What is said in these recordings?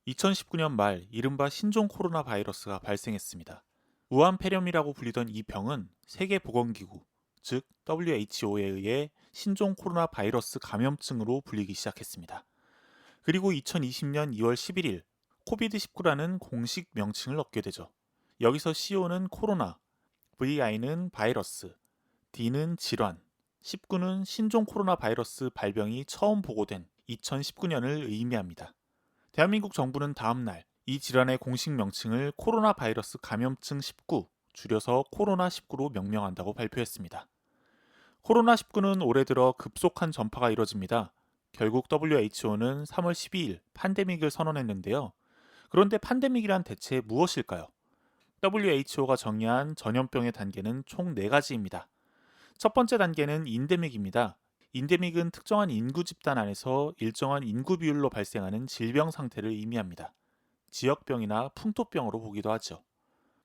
2019년 말 이른바 신종 코로나 바이러스가 발생했습니다. 우한 폐렴이라고 불리던 이 병은 세계보건기구, 즉 WHO에 의해 신종 코로나 바이러스 감염증으로 불리기 시작했습니다. 그리고 2020년 2월 11일 코비드19라는 공식 명칭을 얻게 되죠. 여기서 CO는 코로나, VI는 바이러스, D는 질환, 19는 신종 코로나 바이러스 발병이 처음 보고된 2019년을 의미합니다. 대한민국 정부는 다음날 이 질환의 공식 명칭을 코로나 바이러스 감염증 19, 줄여서 코로나19로 명명한다고 발표했습니다. 코로나19는 올해 들어 급속한 전파가 이뤄집니다. 결국 WHO는 3월 12일 팬데믹을 선언했는데요. 그런데 팬데믹이란 대체 무엇일까요? WHO가 정의한 전염병의 단계는 총 4가지입니다. 첫 번째 단계는 인데믹입니다. 인데믹은 특정한 인구 집단 안에서 일정한 인구 비율로 발생하는 질병 상태를 의미합니다. 지역병이나 풍토병으로 보기도 하죠.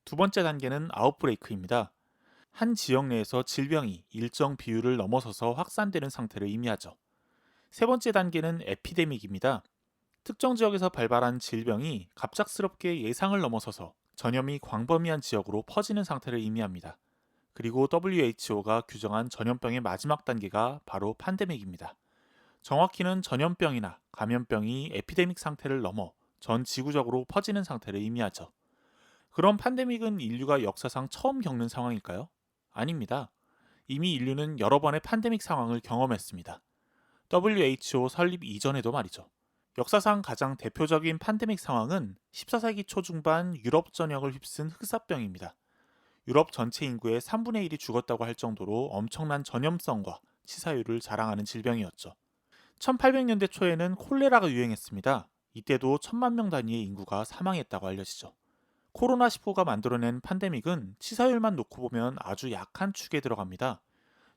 두 번째 단계는 아웃브레이크입니다. 한 지역 내에서 질병이 일정 비율을 넘어서서 확산되는 상태를 의미하죠. 세 번째 단계는 에피데믹입니다. 특정 지역에서 발발한 질병이 갑작스럽게 예상을 넘어서서 전염이 광범위한 지역으로 퍼지는 상태를 의미합니다. 그리고 WHO가 규정한 전염병의 마지막 단계가 바로 팬데믹입니다. 정확히는 전염병이나 감염병이 에피데믹 상태를 넘어 전 지구적으로 퍼지는 상태를 의미하죠. 그럼 팬데믹은 인류가 역사상 처음 겪는 상황일까요? 아닙니다. 이미 인류는 여러 번의 팬데믹 상황을 경험했습니다. WHO 설립 이전에도 말이죠. 역사상 가장 대표적인 팬데믹 상황은 14세기 초중반 유럽 전역을 휩쓴 흑사병입니다. 유럽 전체 인구의 3분의 1이 죽었다고 할 정도로 엄청난 전염성과 치사율을 자랑하는 질병이었죠. 1800년대 초에는 콜레라가 유행했습니다. 이때도 1000만 명 단위의 인구가 사망했다고 알려지죠. 코로나19가 만들어낸 팬데믹은 치사율만 놓고 보면 아주 약한 축에 들어갑니다.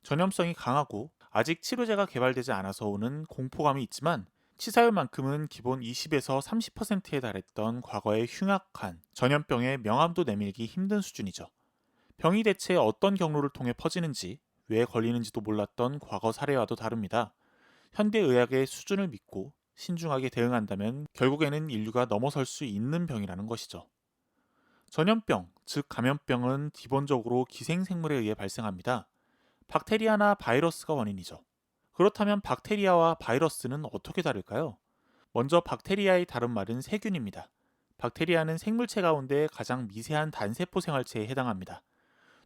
전염성이 강하고 아직 치료제가 개발되지 않아서 오는 공포감이 있지만 치사율만큼은 기본 20에서 30%에 달했던 과거의 흉악한 전염병의 명암도 내밀기 힘든 수준이죠. 병이 대체 어떤 경로를 통해 퍼지는지, 왜 걸리는지도 몰랐던 과거 사례와도 다릅니다. 현대의학의 수준을 믿고 신중하게 대응한다면 결국에는 인류가 넘어설 수 있는 병이라는 것이죠. 전염병, 즉 감염병은 기본적으로 기생생물에 의해 발생합니다. 박테리아나 바이러스가 원인이죠. 그렇다면 박테리아와 바이러스는 어떻게 다를까요? 먼저 박테리아의 다른 말은 세균입니다. 박테리아는 생물체 가운데 가장 미세한 단세포 생활체에 해당합니다.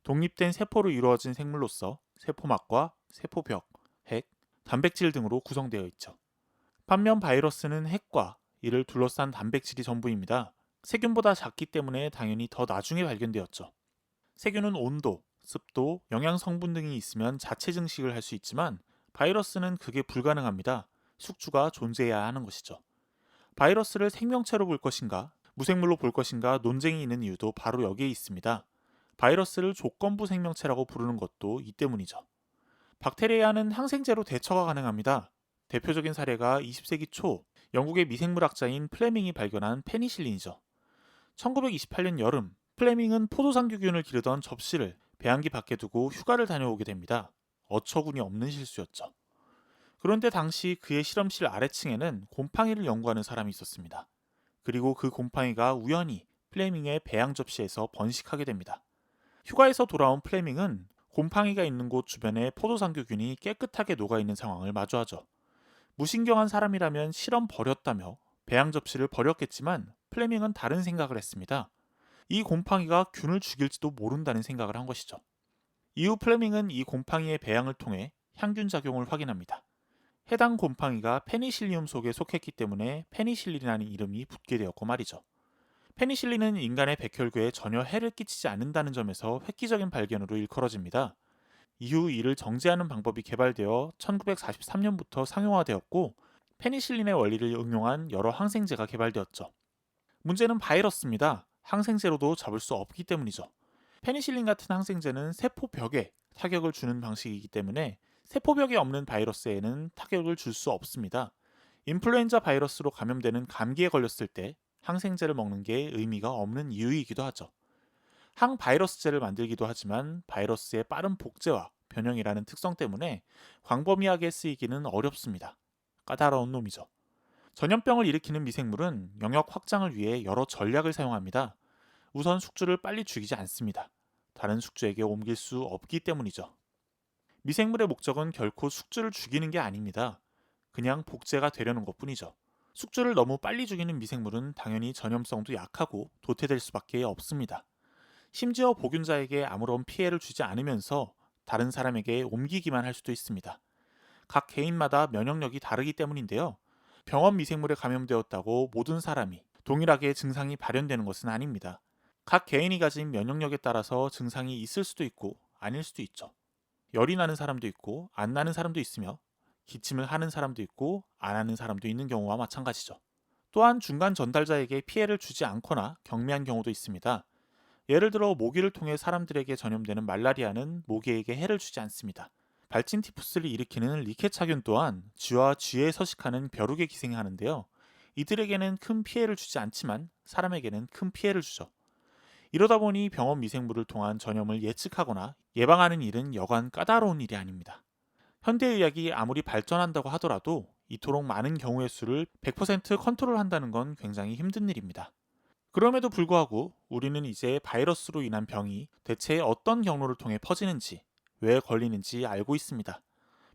독립된 세포로 이루어진 생물로서 세포막과 세포벽, 핵, 단백질 등으로 구성되어 있죠. 반면 바이러스는 핵과 이를 둘러싼 단백질이 전부입니다. 세균보다 작기 때문에 당연히 더 나중에 발견되었죠. 세균은 온도, 습도, 영양 성분 등이 있으면 자체 증식을 할 수 있지만 바이러스는 그게 불가능합니다. 숙주가 존재해야 하는 것이죠. 바이러스를 생명체로 볼 것인가, 무생물로 볼 것인가 논쟁이 있는 이유도 바로 여기에 있습니다. 바이러스를 조건부 생명체라고 부르는 것도 이 때문이죠. 박테리아는 항생제로 대처가 가능합니다. 대표적인 사례가 20세기 초 영국의 미생물학자인 플레밍이 발견한 페니실린이죠. 1928년 여름, 플레밍은 포도상규균을 기르던 접시를 배양기 밖에 두고 휴가를 다녀오게 됩니다. 어처구니 없는 실수였죠. 그런데 당시 그의 실험실 아래층에는 곰팡이를 연구하는 사람이 있었습니다. 그리고 그 곰팡이가 우연히 플레밍의 배양 접시에서 번식하게 됩니다. 휴가에서 돌아온 플레밍은 곰팡이가 있는 곳 주변에 포도상규균이 깨끗하게 녹아있는 상황을 마주하죠. 무신경한 사람이라면 실험 버렸다며 배양 접시를 버렸겠지만 플레밍은 다른 생각을 했습니다. 이 곰팡이가 균을 죽일지도 모른다는 생각을 한 것이죠. 이후 플레밍은 이 곰팡이의 배양을 통해 향균 작용을 확인합니다. 해당 곰팡이가 페니실리움 속에 속했기 때문에 페니실린이라는 이름이 붙게 되었고 말이죠. 페니실린은 인간의 백혈구에 전혀 해를 끼치지 않는다는 점에서 획기적인 발견으로 일컬어집니다. 이후 이를 정제하는 방법이 개발되어 1943년부터 상용화되었고 페니실린의 원리를 응용한 여러 항생제가 개발되었죠. 문제는 바이러스입니다. 항생제로도 잡을 수 없기 때문이죠. 페니실린 같은 항생제는 세포벽에 타격을 주는 방식이기 때문에 세포벽에 없는 바이러스에는 타격을 줄 수 없습니다. 인플루엔자 바이러스로 감염되는 감기에 걸렸을 때 항생제를 먹는 게 의미가 없는 이유이기도 하죠. 항바이러스제를 만들기도 하지만 바이러스의 빠른 복제와 변형이라는 특성 때문에 광범위하게 쓰이기는 어렵습니다. 까다로운 놈이죠. 전염병을 일으키는 미생물은 영역 확장을 위해 여러 전략을 사용합니다. 우선 숙주를 빨리 죽이지 않습니다. 다른 숙주에게 옮길 수 없기 때문이죠. 미생물의 목적은 결코 숙주를 죽이는 게 아닙니다. 그냥 복제가 되려는 것뿐이죠. 숙주를 너무 빨리 죽이는 미생물은 당연히 전염성도 약하고 도태될 수밖에 없습니다. 심지어 보균자에게 아무런 피해를 주지 않으면서 다른 사람에게 옮기기만 할 수도 있습니다. 각 개인마다 면역력이 다르기 때문인데요. 병원 미생물에 감염되었다고 모든 사람이 동일하게 증상이 발현되는 것은 아닙니다. 각 개인이 가진 면역력에 따라서 증상이 있을 수도 있고 아닐 수도 있죠. 열이 나는 사람도 있고 안 나는 사람도 있으며 기침을 하는 사람도 있고 안 하는 사람도 있는 경우와 마찬가지죠. 또한 중간 전달자에게 피해를 주지 않거나 경미한 경우도 있습니다. 예를 들어 모기를 통해 사람들에게 전염되는 말라리아는 모기에게 해를 주지 않습니다. 발진 티푸스를 일으키는 리케차균 또한 쥐와 쥐에 서식하는 벼룩에 기생하는데요. 이들에게는 큰 피해를 주지 않지만 사람에게는 큰 피해를 주죠. 이러다 보니 병원 미생물을 통한 전염을 예측하거나 예방하는 일은 여간 까다로운 일이 아닙니다. 현대의학이 아무리 발전한다고 하더라도 이토록 많은 경우의 수를 100% 컨트롤한다는 건 굉장히 힘든 일입니다. 그럼에도 불구하고 우리는 이제 바이러스로 인한 병이 대체 어떤 경로를 통해 퍼지는지, 왜 걸리는지 알고 있습니다.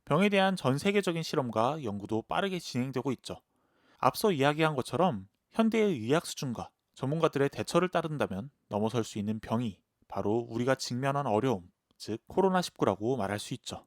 병에 대한 전 세계적인 실험과 연구도 빠르게 진행되고 있죠. 앞서 이야기한 것처럼 현대의 의학 수준과 전문가들의 대처를 따른다면 넘어설 수 있는 병이 바로 우리가 직면한 어려움, 즉 코로나19라고 말할 수 있죠.